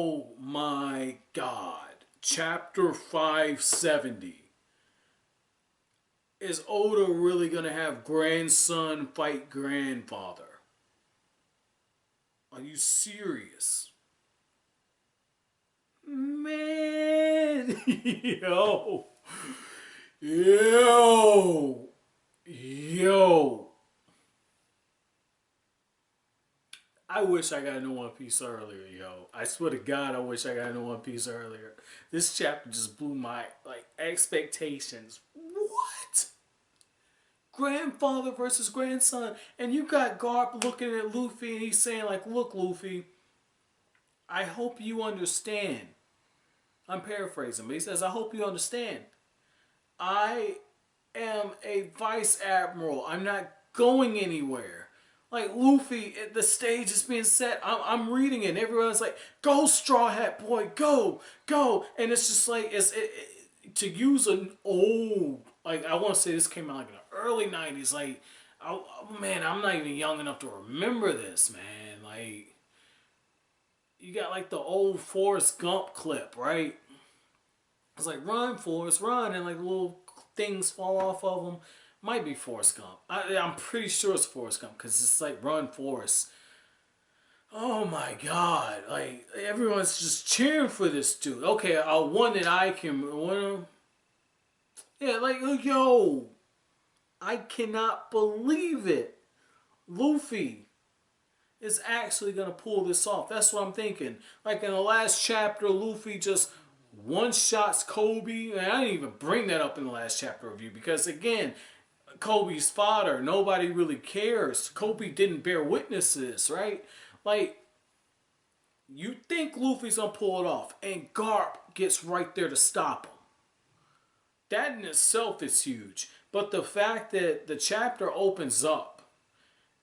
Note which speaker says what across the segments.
Speaker 1: Oh my God. Chapter 570. Is Oda really going to have grandson fight grandfather? Are you serious? Man. Yo. Yo. Yo. I wish I got into One Piece earlier, yo. I swear to God, I wish I got into One Piece earlier. This chapter just blew my expectations. What? Grandfather versus grandson, and you got Garp looking at Luffy, and he's saying like, "Look, Luffy, I hope you understand." I'm paraphrasing, but he says, "I hope you understand. I am a vice admiral. I'm not going anywhere." Like Luffy, the stage is being set. I'm reading it, and everyone's like, "Go, Straw Hat Boy, go, go!" And it's just like to use an old, like, I want to say this came out like in the early '90s. Like, oh man, I'm not even young enough to remember this, man. Like, you got like the old Forrest Gump clip, right? It's like, "Run, Forrest, run," and like little things fall off of them. Might be Forrest Gump. I'm pretty sure it's Forrest Gump because it's like, "Run, Forrest." Oh my God! Like, everyone's just cheering for this dude. Okay, one that I can, one, yeah, like, yo, I cannot believe it. Luffy is actually gonna pull this off. That's what I'm thinking. Like in the last chapter, Luffy just one shots Kobe. And I didn't even bring that up in the last chapter review because again, Kobe's father, nobody really cares. Kobe didn't bear witness to this, right? Like, you think Luffy's gonna pull it off, and Garp gets right there to stop him. That in itself is huge. But the fact that the chapter opens up,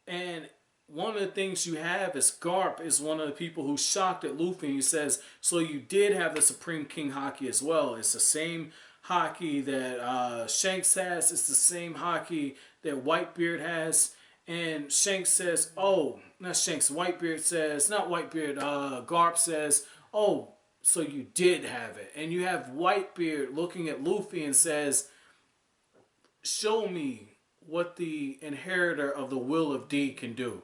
Speaker 1: and one of the things you have is Garp is one of the people who's shocked at Luffy, and he says, "So you did have the Supreme King Haki as well. It's the same Haki that Shanks has. It's the same Haki that Whitebeard has." And Shanks says, "Oh, not Shanks. Whitebeard says, not Whitebeard. Garp says, 'Oh, so you did have it.'" And you have Whitebeard looking at Luffy and says, "Show me what the inheritor of the Will of D can do.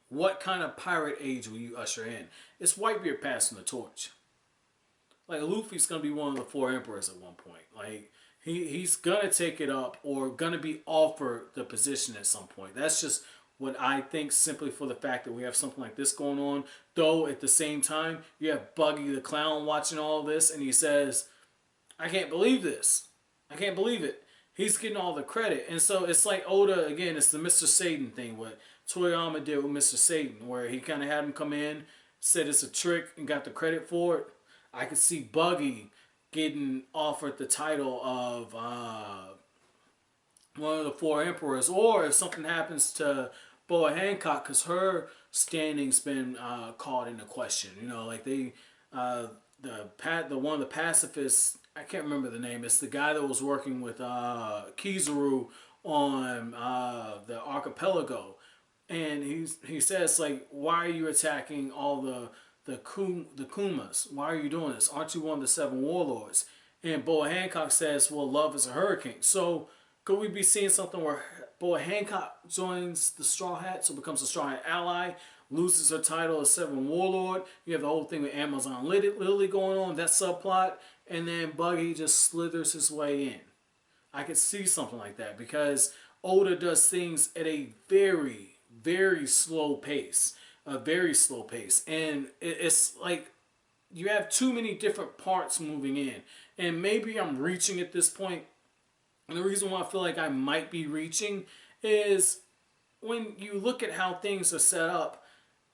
Speaker 1: What kind of pirate age will you usher in?" It's Whitebeard passing the torch. Like, Luffy's gonna be one of the four emperors at one point. Like, he's gonna take it up or gonna be offered the position at some point. That's just what I think, simply for the fact that we have something like this going on. Though at the same time, you have Buggy the Clown watching all this, and he says, "I can't believe this. I can't believe it." He's getting all the credit. And so it's like Oda, again, it's the Mr. Satan thing, what Toriyama did with Mr. Satan, where he kind of had him come in, said it's a trick, and got the credit for it. I could see Buggy getting offered the title of one of the four emperors, or if something happens to Boa Hancock, because her standing's been called into question. You know, like the one of the pacifists, I can't remember the name. It's the guy that was working with Kizaru on the archipelago, and he says, like, "Why are you attacking all the Kumas? Why are you doing this? Aren't you one of the seven warlords?" And Boa Hancock says, "Well, love is a hurricane." So could we be seeing something where Boa Hancock joins the Straw Hat, so becomes a Straw Hat ally, loses her title as Seven Warlord? You have the whole thing with Amazon Lily going on, that subplot, and then Buggy just slithers his way in. I could see something like that because Oda does things at a very, very slow pace. A very slow pace. And it's like you have too many different parts moving in. And maybe I'm reaching at this point. And the reason why I feel like I might be reaching is when you look at how things are set up,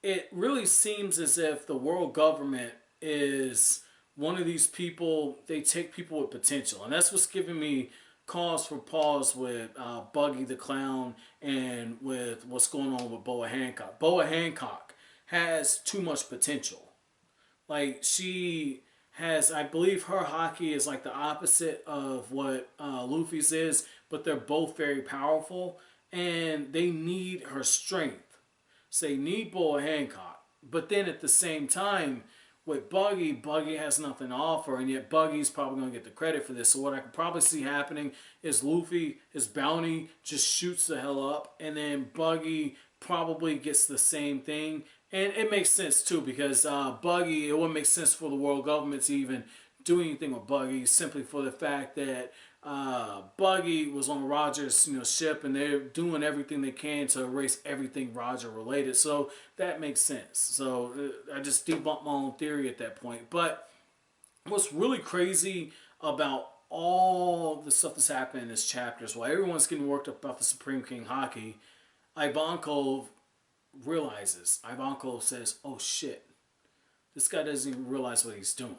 Speaker 1: it really seems as if the world government is one of these people, they take people with potential. And that's what's giving me cause for pause with Buggy the Clown and with what's going on with Boa Hancock. Boa Hancock has too much potential. Like, she has, I believe her Haki is like the opposite of what Luffy's is, but they're both very powerful, and they need her strength. So they need Boa Hancock. But then at the same time, with Buggy, Buggy has nothing to offer, and yet Buggy's probably going to get the credit for this. So what I could probably see happening is Luffy, his bounty just shoots the hell up, and then Buggy probably gets the same thing. And it makes sense too, because Buggy, it wouldn't make sense for the world government to even do anything with Buggy, simply for the fact that Buggy was on Roger's ship, and they're doing everything they can to erase everything Roger related. So that makes sense. So I just debunked my own theory at that point. But what's really crazy about all the stuff that's happened in this chapter is while everyone's getting worked up about the Supreme King Haki, Ivankov realizes. Ivankov says, "Oh shit, this guy doesn't even realize what he's doing.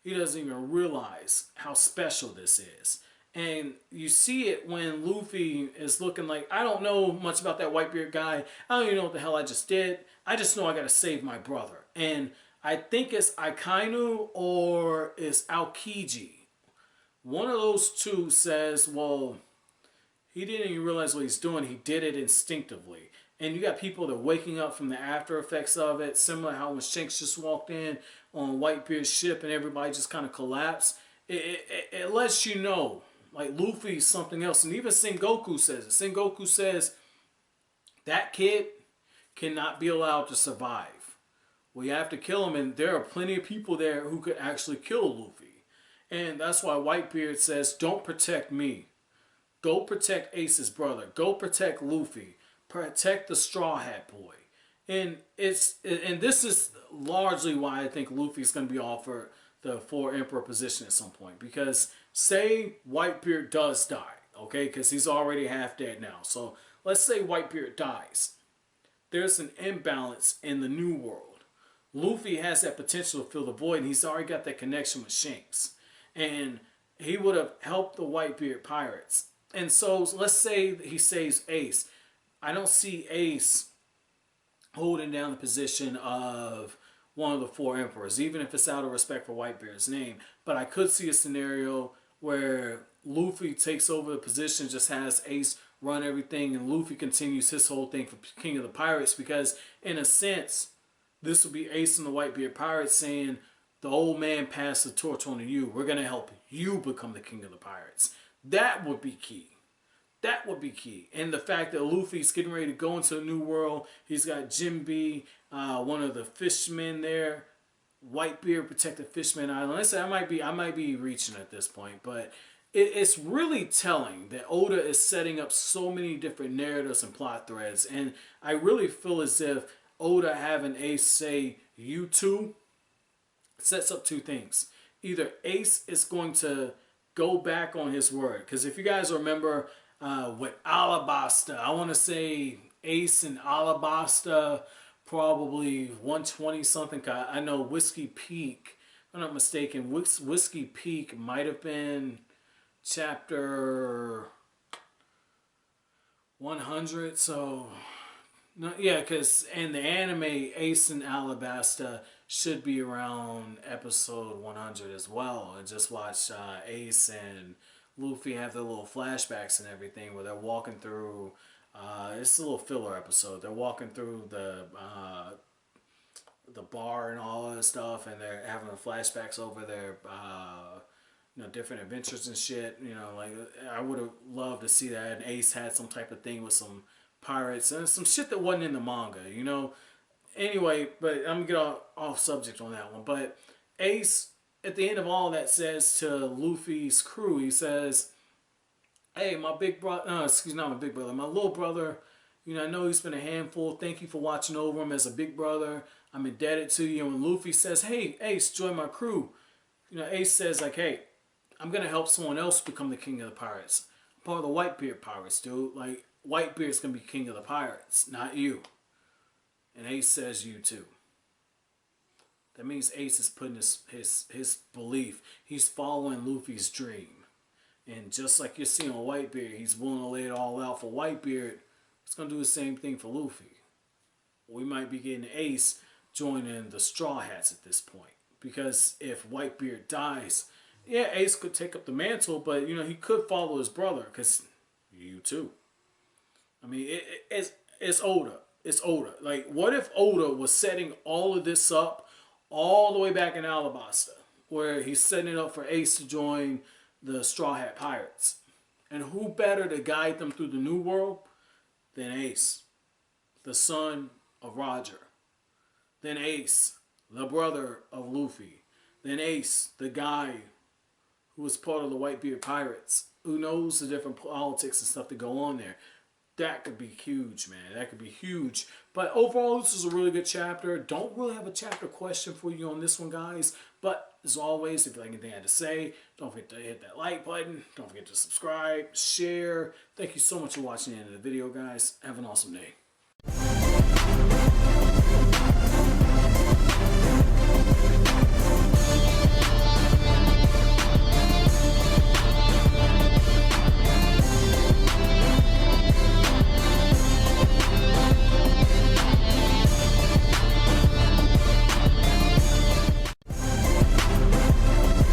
Speaker 1: He doesn't even realize how special this is." And you see it when Luffy is looking like, I don't know much about that Whitebeard guy. I don't even know what the hell I just did. I just know I gotta save my brother. And I think it's Akainu or it's Aokiji. One of those two says, well, he didn't even realize what he's doing. He did it instinctively. And you got people that are waking up from the after effects of it, similar to how when Shanks just walked in on Whitebeard's ship and everybody just kind of collapsed. It lets you know, like, Luffy's something else. And even Sengoku says it. Sengoku says that kid cannot be allowed to survive. We have to kill him, and there are plenty of people there who could actually kill Luffy. And that's why Whitebeard says, don't protect me. Go protect Ace's brother. Go protect Luffy. Protect the Straw Hat Boy. And this is largely why I think Luffy's going to be offered the 4 Emperor position at some point. Because say Whitebeard does die, okay? Because he's already half dead now. So let's say Whitebeard dies. There's an imbalance in the New World. Luffy has that potential to fill the void, and he's already got that connection with Shanks. And he would have helped the Whitebeard pirates. And so let's say he saves Ace. I don't see Ace holding down the position of one of the 4 emperors, even if it's out of respect for Whitebeard's name. But I could see a scenario where Luffy takes over the position, just has Ace run everything, and Luffy continues his whole thing for King of the Pirates, because in a sense, this would be Ace and the Whitebeard Pirates saying, the old man passed the torch on to you. We're going to help you become the King of the Pirates. That would be key. That would be key. And the fact that Luffy's getting ready to go into a new world. He's got Jinbe, one of the fishmen there. Whitebeard protected Fishman Island. Listen, I might be reaching at this point, but it's really telling that Oda is setting up so many different narratives and plot threads. And I really feel as if Oda having Ace say you two sets up 2 things. Either Ace is going to go back on his word, because if you guys remember with Alabasta, I want to say Ace and Alabasta, probably 120 something. I know Whiskey Peak, if I'm not mistaken, Whiskey Peak might have been chapter 100. So no, yeah, because in the anime, Ace and Alabasta should be around episode 100 as well. And just watch Ace and Luffy have their little flashbacks and everything where they're walking through. It's a little filler episode. They're walking through the bar and all that stuff, and they're having the flashbacks over their different adventures and shit. Like, I would have loved to see that. And Ace had some type of thing with some pirates and some shit that wasn't in the manga. Anyway, but I'm gonna get off subject on that one. But Ace, at the end of all that, says to Luffy's crew, he says, hey, my big brother, not my big brother, my little brother, I know he's been a handful. Thank you for watching over him as a big brother. I'm indebted to you. And when Luffy says, hey, Ace, join my crew, Ace says, like, hey, I'm going to help someone else become the king of the pirates. I'm part of the Whitebeard pirates, dude. Like, Whitebeard's going to be king of the pirates, not you. And Ace says, you too. That means Ace is putting his belief. He's following Luffy's dream. And just like you're seeing on Whitebeard, he's willing to lay it all out for Whitebeard. He's going to do the same thing for Luffy. We might be getting Ace joining the Straw Hats at this point. Because if Whitebeard dies, yeah, Ace could take up the mantle, but, he could follow his brother, because you too. I mean, it's Oda. It's Oda. Like, what if Oda was setting all of this up all the way back in Alabasta, where he's setting it up for Ace to join the Straw Hat Pirates. And who better to guide them through the new world than Ace, the son of Roger. Then Ace, the brother of Luffy. Then Ace, the guy who was part of the Whitebeard Pirates, who knows the different politics and stuff that go on there. That could be huge, man. That could be huge. But overall, this is a really good chapter. Don't really have a chapter question for you on this one, guys. But as always, if you like anything I had to say, don't forget to hit that like button. Don't forget to subscribe, share. Thank you so much for watching the end of the video, guys. Have an awesome day.